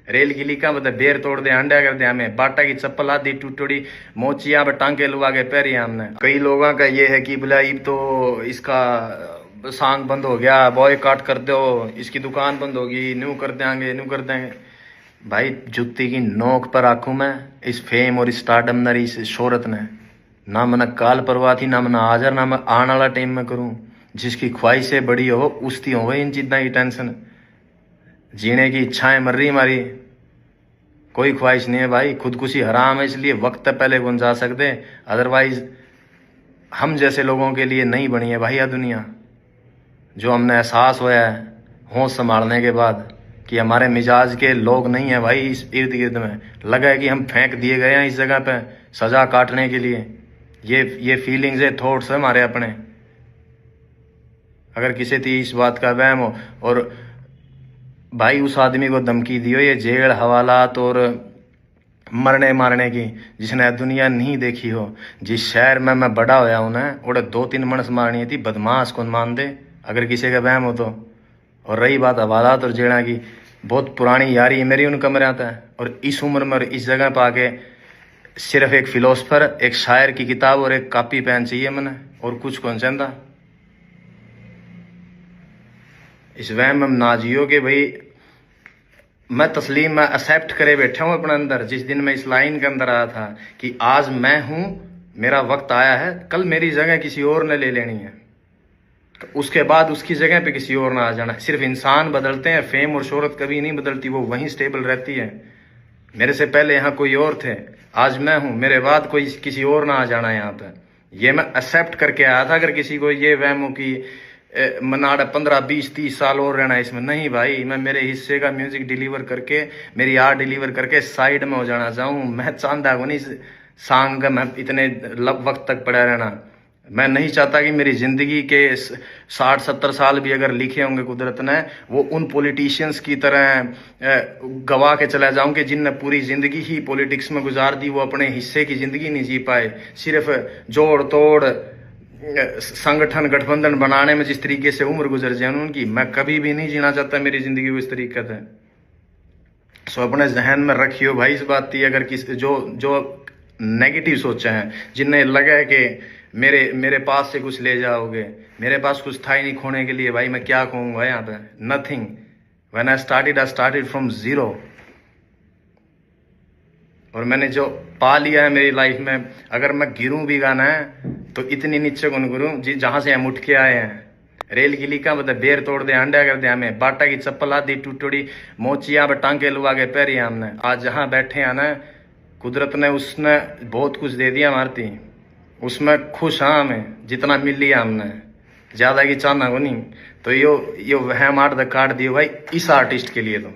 Rail की Leica बता बेर तोड़ दे अंडा कर दे हमें बाटा की चप्पल आधी टूटोड़ी मोचिया पे टांके लुआ के पैरी हमने। कई लोगों का ये है कि बोला ये तो इसका सांग बंद हो गया, बॉय काट कर दो, इसकी दुकान बंद होगी, न्यू कर देंगे न्यू कर देंगे। भाई जुत्ती की नोक पर आंखू मैं इस फेम और स्टारडम न इस शोहरत ने ना मना काल परवाह थी, ना मना हाजर, ना मैं आने वाला टाइम में करूं। जिसकी ख्वाहिशें बड़ी हो उसकी हो इन चीज़ों की टेंशन, जीने की इच्छाएं मर रही हमारी, कोई ख्वाहिश नहीं है भाई। खुदकुशी हराम है, इसलिए वक्त पहले कौन जा सकते, अदरवाइज हम जैसे लोगों के लिए नहीं बनी है भाई यह दुनिया। जो हमने एहसास होया है होश संभालने के बाद कि हमारे मिजाज के लोग नहीं है भाई इस इर्द गिर्द में, लगा है कि हम फेंक दिए गए हैं इस जगह पे सजा काटने के लिए। ये फीलिंग्स है, थॉट्स है हमारे अपने। अगर किसी थी इस बात का वहम हो और भाई उस आदमी को धमकी दियो ये जेल हवालात और मरने मारने की, जिसने दुनिया नहीं देखी हो। जिस शहर में मैं बड़ा होया हूं ना उड़े 2-3 मनस मारनी थी, बदमाश कौन मान दे अगर किसी का वहम हो तो। और रही बात हवालात और जेड़ा की, बहुत पुरानी यारी है मेरी उन कमरे आता है। और इस उम्र में और इस जगह पर आके सिर्फ एक फिलोसफर, एक शायर की किताब और एक कॉपी पेन चाहिए मैंने, और कुछ कौन चाहता। इस वहम में ना जियो कि भाई मैं तस्लीम में एक्सेप्ट करे बैठा हूं अपने अंदर। जिस दिन मैं इस लाइन के अंदर आया था कि आज मैं हूं, मेरा वक्त आया है, कल मेरी जगह किसी और ने ले लेनी है, तो उसके बाद उसकी जगह पे किसी और ना आ जाना। सिर्फ इंसान बदलते हैं, फेम और शोहरत कभी नहीं बदलती, वो वहीं स्टेबल रहती है। मेरे से पहले यहाँ कोई और थे, आज मैं हूं, मेरे बाद कोई किसी और ना आ जाना यहाँ पे। ये मैं एक्सेप्ट करके आया था। अगर किसी को ये वहम हो कि मनाड़ा 15-20-30 साल और रहना इसमें, नहीं भाई, मैं मेरे हिस्से का म्यूजिक डिलीवर करके, मेरी आर्ट डिलीवर करके साइड में हो जाना चाहूँ। मैं चाहता हूँ नहीं सांग का मैं इतने वक्त तक पड़ा रहना। मैं नहीं चाहता कि मेरी जिंदगी के 60-70 साल भी अगर लिखे होंगे कुदरत ने, वो उन पॉलिटिशियंस की तरह गवा के चला जाऊं कि जिनने पूरी जिंदगी ही पॉलिटिक्स में गुजार दी, वो अपने हिस्से की जिंदगी नहीं जी पाए। सिर्फ जोड़ तोड़ संगठन गठबंधन बनाने में जिस तरीके से उम्र गुजर जाए उनकी, मैं कभी भी नहीं जीना चाहता मेरी जिंदगी को इस तरीके से। सो अपने जहन में रखियो भाई इस बात की। अगर किस जो नेगेटिव सोचे हैं, जिन्हें लगा है कि मेरे पास से कुछ ले जाओगे, मेरे पास कुछ था ही नहीं खोने के लिए, भाई मैं क्या कहूँगा यहाँ पे, nothing. When I started from zero. और मैंने जो पा लिया है मेरी लाइफ में, अगर मैं गिरूं भी गाना है तो इतनी नीचे कौन गिरूं जहां से हम उठ के आए हैं। रेल की लीका बता बेर तोड़ दे अंडा कर दे हमें, बाटा की चप्पल आधी टूटोड़ी मोचिया पे टांके लुआ के पैरी हमने। आज जहां बैठे हैं ना, कुदरत ने उसने बहुत कुछ दे दिया हमारी, उसमें खुश हाँ हमें जितना मिल लिया हमने, ज्यादा की चाहना को नहीं। तो यो वह मार द काट दियो भाई इस आर्टिस्ट के लिए। तो